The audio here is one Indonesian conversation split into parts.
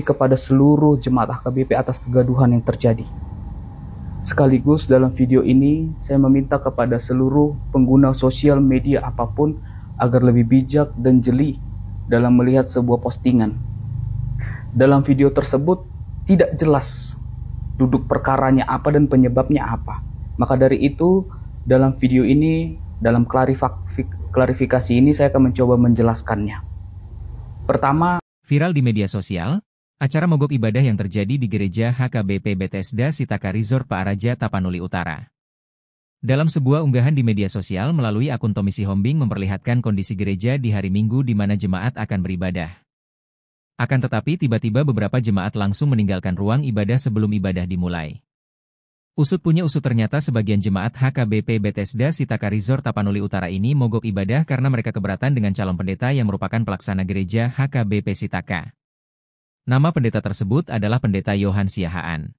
kepada seluruh jemaat HKBP atas kegaduhan yang terjadi. Sekaligus dalam video ini saya meminta kepada seluruh pengguna sosial media apapun agar lebih bijak dan jeli dalam melihat sebuah postingan. Dalam video tersebut tidak jelas duduk perkaranya apa dan penyebabnya apa. Maka dari itu dalam video ini, dalam klarifikasi ini saya akan mencoba menjelaskannya. Pertama, viral di media sosial, acara mogok ibadah yang terjadi di gereja HKBP Bethesda Sitaka Resort Pak Raja Tapanuli Utara. Dalam sebuah unggahan di media sosial melalui akun Tommy Sihombing memperlihatkan kondisi gereja di hari Minggu di mana jemaat akan beribadah. Akan tetapi tiba-tiba beberapa jemaat langsung meninggalkan ruang ibadah sebelum ibadah dimulai. Usut punya usut ternyata sebagian jemaat HKBP Bethesda Sitaka Resort Tapanuli Utara ini mogok ibadah karena mereka keberatan dengan calon pendeta yang merupakan pelaksana gereja HKBP Sitaka. Nama pendeta tersebut adalah Pendeta Yohan Siahaan.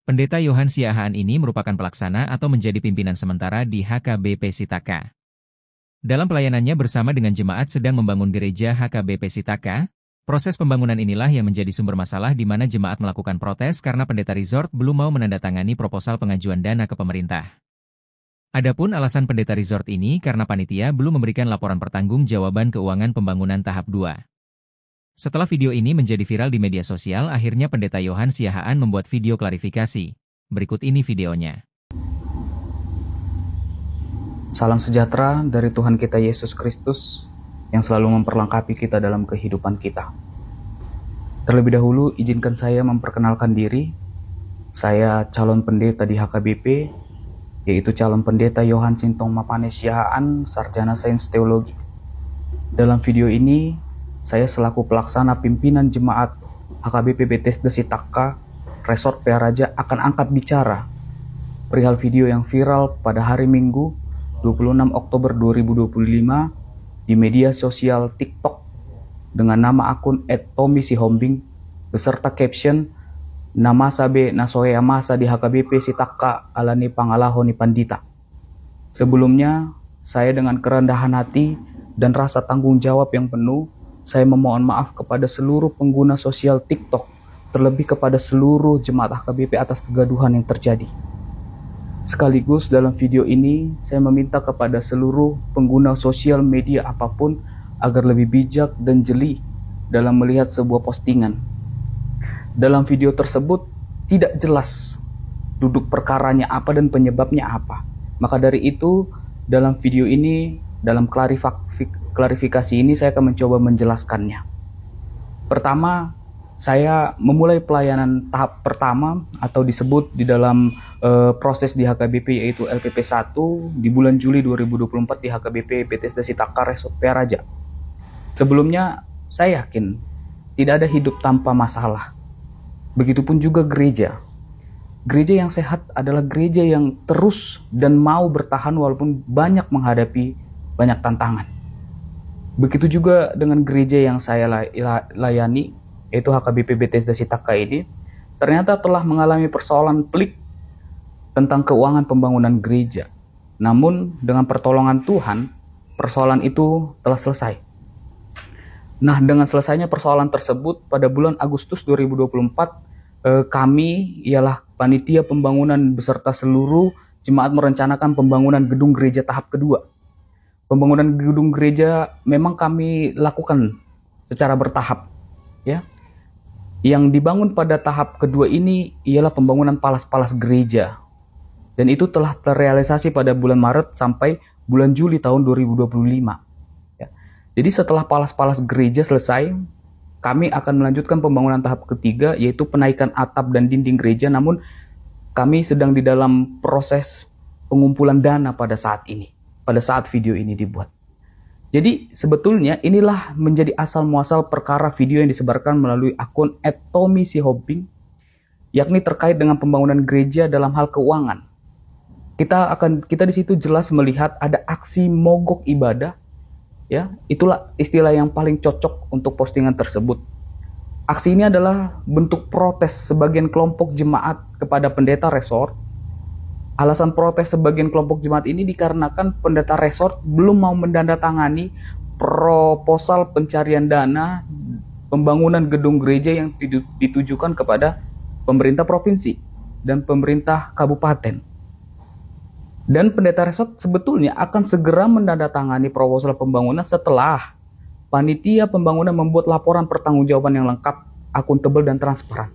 Pendeta Yohan Siahaan ini merupakan pelaksana atau menjadi pimpinan sementara di HKBP Sitaka. Dalam pelayanannya bersama dengan jemaat sedang membangun gereja HKBP Sitaka, proses pembangunan inilah yang menjadi sumber masalah di mana jemaat melakukan protes karena pendeta resort belum mau menandatangani proposal pengajuan dana ke pemerintah. Adapun alasan pendeta resort ini karena panitia belum memberikan laporan pertanggungjawaban keuangan pembangunan tahap 2. Setelah video ini menjadi viral di media sosial, akhirnya pendeta Yohan Siahaan membuat video klarifikasi. Berikut ini videonya. salam sejahtera dari Tuhan kita Yesus Kristus yang selalu memperlengkapi kita dalam kehidupan kita. Terlebih dahulu izinkan saya memperkenalkan diri. Saya calon pendeta di HKBP, yaitu calon pendeta Yohan Sintong Mapane Siahaan, sarjana sains teologi. Dalam video ini, saya selaku pelaksana pimpinan jemaat HKBP Bethesda Sitaka Resort Pak Raja akan angkat bicara perihal video yang viral pada hari Minggu 26 Oktober 2025 di media sosial TikTok dengan nama akun @tommy_sihombing beserta caption nama sabe nasoya masa di HKBP Sitaka alani pangalahoni pandita. Sebelumnya, saya dengan kerendahan hati dan rasa tanggung jawab yang penuh, saya memohon maaf kepada seluruh pengguna sosial TikTok, terlebih kepada seluruh jemaat HKBP atas kegaduhan yang terjadi. Sekaligus dalam video ini, saya meminta kepada seluruh pengguna sosial media apapun agar lebih bijak dan jeli dalam melihat sebuah postingan. Dalam video tersebut tidak jelas duduk perkaranya apa dan penyebabnya apa. Maka dari itu, dalam video ini, dalam klarifikasi ini saya akan mencoba menjelaskannya. Pertama, saya memulai pelayanan tahap pertama atau disebut di dalam proses di HKBP yaitu LPP 1 di bulan Juli 2024 di HKBP Bethesda Sitaka Resort Pak Raja. Sebelumnya saya yakin tidak ada hidup tanpa masalah. Begitupun juga gereja. Gereja yang sehat adalah gereja yang terus dan mau bertahan walaupun banyak menghadapi banyak tantangan. Begitu juga dengan gereja yang saya layani, yaitu HKBP Bethesda Sitaka ini, ternyata telah mengalami persoalan pelik tentang keuangan pembangunan gereja. Namun dengan pertolongan Tuhan, persoalan itu telah selesai. Nah, dengan selesainya persoalan tersebut pada bulan Agustus 2024, kami ialah panitia pembangunan beserta seluruh jemaat merencanakan pembangunan gedung gereja tahap kedua. Pembangunan gedung gereja memang kami lakukan secara bertahap, ya. Yang dibangun pada tahap kedua ini ialah pembangunan palas-palas gereja. Dan itu telah terrealisasi pada bulan Maret sampai bulan Juli tahun 2025. Ya. Jadi setelah palas-palas gereja selesai, kami akan melanjutkan pembangunan tahap ketiga, yaitu penaikan atap dan dinding gereja. Namun kami sedang di dalam proses pengumpulan dana pada saat ini, pada saat video ini dibuat. Jadi sebetulnya inilah menjadi asal muasal perkara video yang disebarkan melalui akun @tommy_sihombing, yakni terkait dengan pembangunan gereja dalam hal keuangan. Kita di situ jelas melihat ada aksi mogok ibadah, ya. Itulah istilah yang paling cocok untuk postingan tersebut. Aksi ini adalah bentuk protes sebagian kelompok jemaat kepada pendeta resort. Alasan protes sebagian kelompok jemaat ini dikarenakan pendeta resort belum mau mendandatangani proposal pencarian dana pembangunan gedung gereja yang ditujukan kepada pemerintah provinsi dan pemerintah kabupaten. Dan pendeta resort sebetulnya akan segera menandatangani proposal pembangunan setelah panitia pembangunan membuat laporan pertanggungjawaban yang lengkap, akuntabel, dan transparan.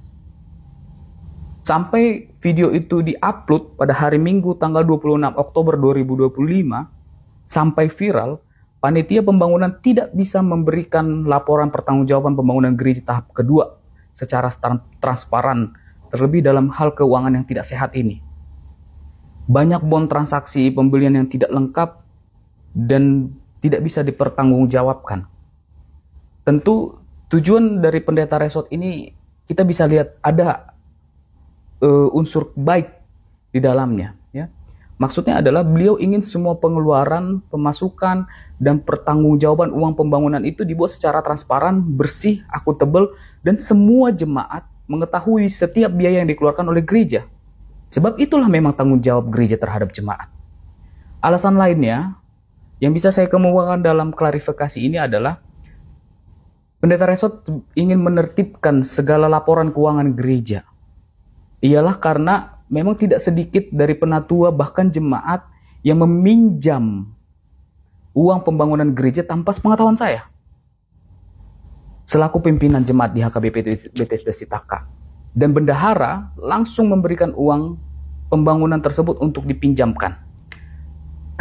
Sampai video itu diupload pada hari Minggu tanggal 26 Oktober 2025, sampai viral, panitia pembangunan tidak bisa memberikan laporan pertanggungjawaban pembangunan gereja tahap kedua secara transparan, terlebih dalam hal keuangan yang tidak sehat ini. Banyak bond transaksi pembelian yang tidak lengkap dan tidak bisa dipertanggungjawabkan. Tentu tujuan dari pendeta resort ini kita bisa lihat ada unsur baik di dalamnya, ya. Maksudnya adalah beliau ingin semua pengeluaran, pemasukan, dan pertanggungjawaban uang pembangunan itu dibuat secara transparan, bersih, akuntabel, dan semua jemaat mengetahui setiap biaya yang dikeluarkan oleh gereja. Sebab itulah memang tanggung jawab gereja terhadap jemaat. Alasan lainnya yang bisa saya kemukakan dalam klarifikasi ini adalah pendeta resort ingin menertibkan segala laporan keuangan gereja. Ialah karena memang tidak sedikit dari penatua bahkan jemaat yang meminjam uang pembangunan gereja tanpa sepengetahuan saya, selaku pimpinan jemaat di HKBP Bethesda Sitaka. Dan bendahara langsung memberikan uang pembangunan tersebut untuk dipinjamkan.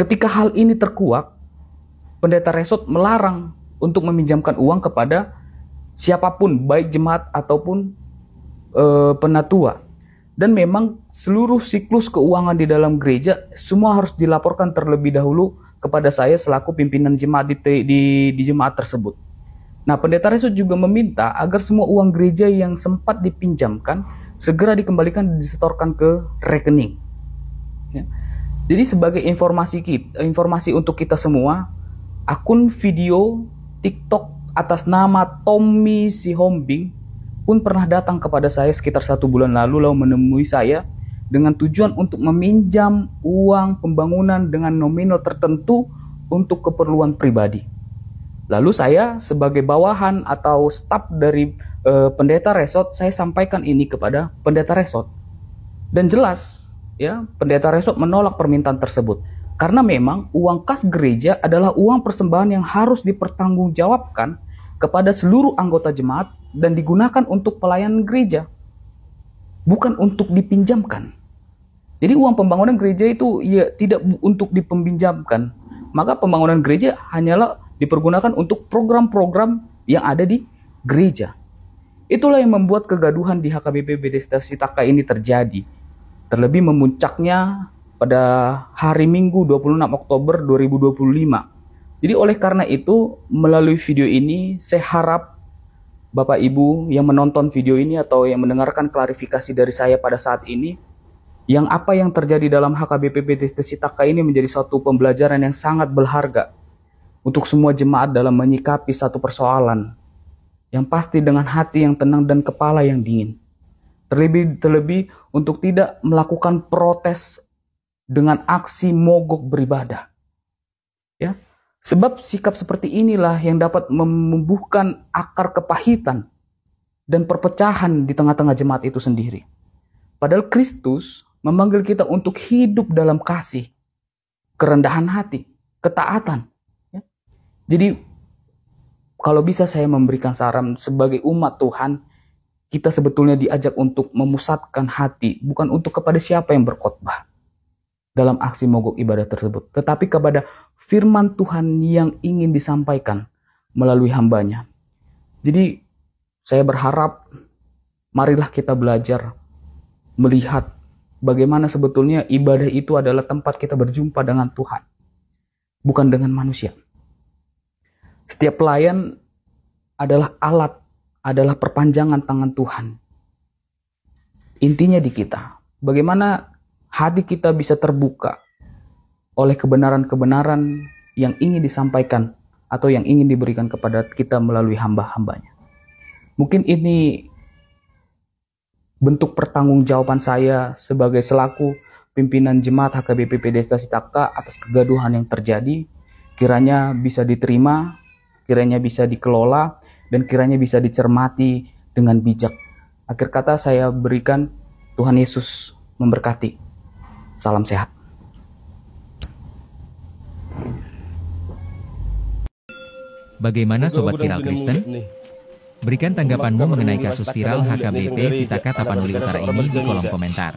Ketika hal ini terkuak, pendeta resort melarang untuk meminjamkan uang kepada siapapun, baik jemaat ataupun penatua. Dan memang seluruh siklus keuangan di dalam gereja semua harus dilaporkan terlebih dahulu kepada saya selaku pimpinan jemaat di jemaat tersebut. Nah, pendeta resort juga meminta agar semua uang gereja yang sempat dipinjamkan segera dikembalikan dan disetorkan ke rekening. Ya. Jadi sebagai informasi untuk kita semua, akun video TikTok atas nama Tommy Sihombing pun pernah datang kepada saya sekitar 1 bulan lalu menemui saya dengan tujuan untuk meminjam uang pembangunan dengan nominal tertentu untuk keperluan pribadi. Lalu saya sebagai bawahan atau staf dari pendeta resort, saya sampaikan ini kepada pendeta resort. Dan jelas, ya, pendeta resort menolak permintaan tersebut. Karena memang uang kas gereja adalah uang persembahan yang harus dipertanggungjawabkan kepada seluruh anggota jemaat dan digunakan untuk pelayanan gereja, bukan untuk dipinjamkan. Jadi uang pembangunan gereja itu ya tidak untuk dipinjamkan. Maka pembangunan gereja hanyalah dipergunakan untuk program-program yang ada di gereja. Itulah yang membuat kegaduhan di HKBP Bethesda Sitaka ini terjadi. Terlebih memuncaknya pada hari Minggu 26 Oktober 2025. Jadi oleh karena itu, melalui video ini saya harap Bapak Ibu yang menonton video ini atau yang mendengarkan klarifikasi dari saya pada saat ini, yang apa yang terjadi dalam HKBP Bethesda Sitaka ini menjadi suatu pembelajaran yang sangat berharga untuk semua jemaat dalam menyikapi satu persoalan yang pasti dengan hati yang tenang dan kepala yang dingin. Terlebih untuk tidak melakukan protes dengan aksi mogok beribadah. Ya. Sebab sikap seperti inilah yang dapat menumbuhkan akar kepahitan dan perpecahan di tengah-tengah jemaat itu sendiri. Padahal Kristus memanggil kita untuk hidup dalam kasih, kerendahan hati, ketaatan. Jadi kalau bisa saya memberikan saran sebagai umat Tuhan, kita sebetulnya diajak untuk memusatkan hati bukan untuk kepada siapa yang berkhotbah dalam aksi mogok ibadah tersebut, tetapi kepada firman Tuhan yang ingin disampaikan melalui hambanya. Jadi saya berharap marilah kita belajar melihat bagaimana sebetulnya ibadah itu adalah tempat kita berjumpa dengan Tuhan, bukan dengan manusia. Setiap pelayan adalah alat, adalah perpanjangan tangan Tuhan. Intinya di kita, bagaimana hati kita bisa terbuka oleh kebenaran-kebenaran yang ingin disampaikan atau yang ingin diberikan kepada kita melalui hamba-hambanya. Mungkin ini bentuk pertanggungjawaban saya sebagai selaku pimpinan jemaat HKBP Bethesda Sitaka atas kegaduhan yang terjadi. Kiranya bisa diterima, kiranya bisa dikelola, dan kiranya bisa dicermati dengan bijak. Akhir kata saya berikan, Tuhan Yesus memberkati. Salam sehat. Bagaimana Sobat Viral Kristen? Berikan tanggapanmu mengenai kasus viral HKBP Sitaka Tapanuli Utara ini di kolom komentar.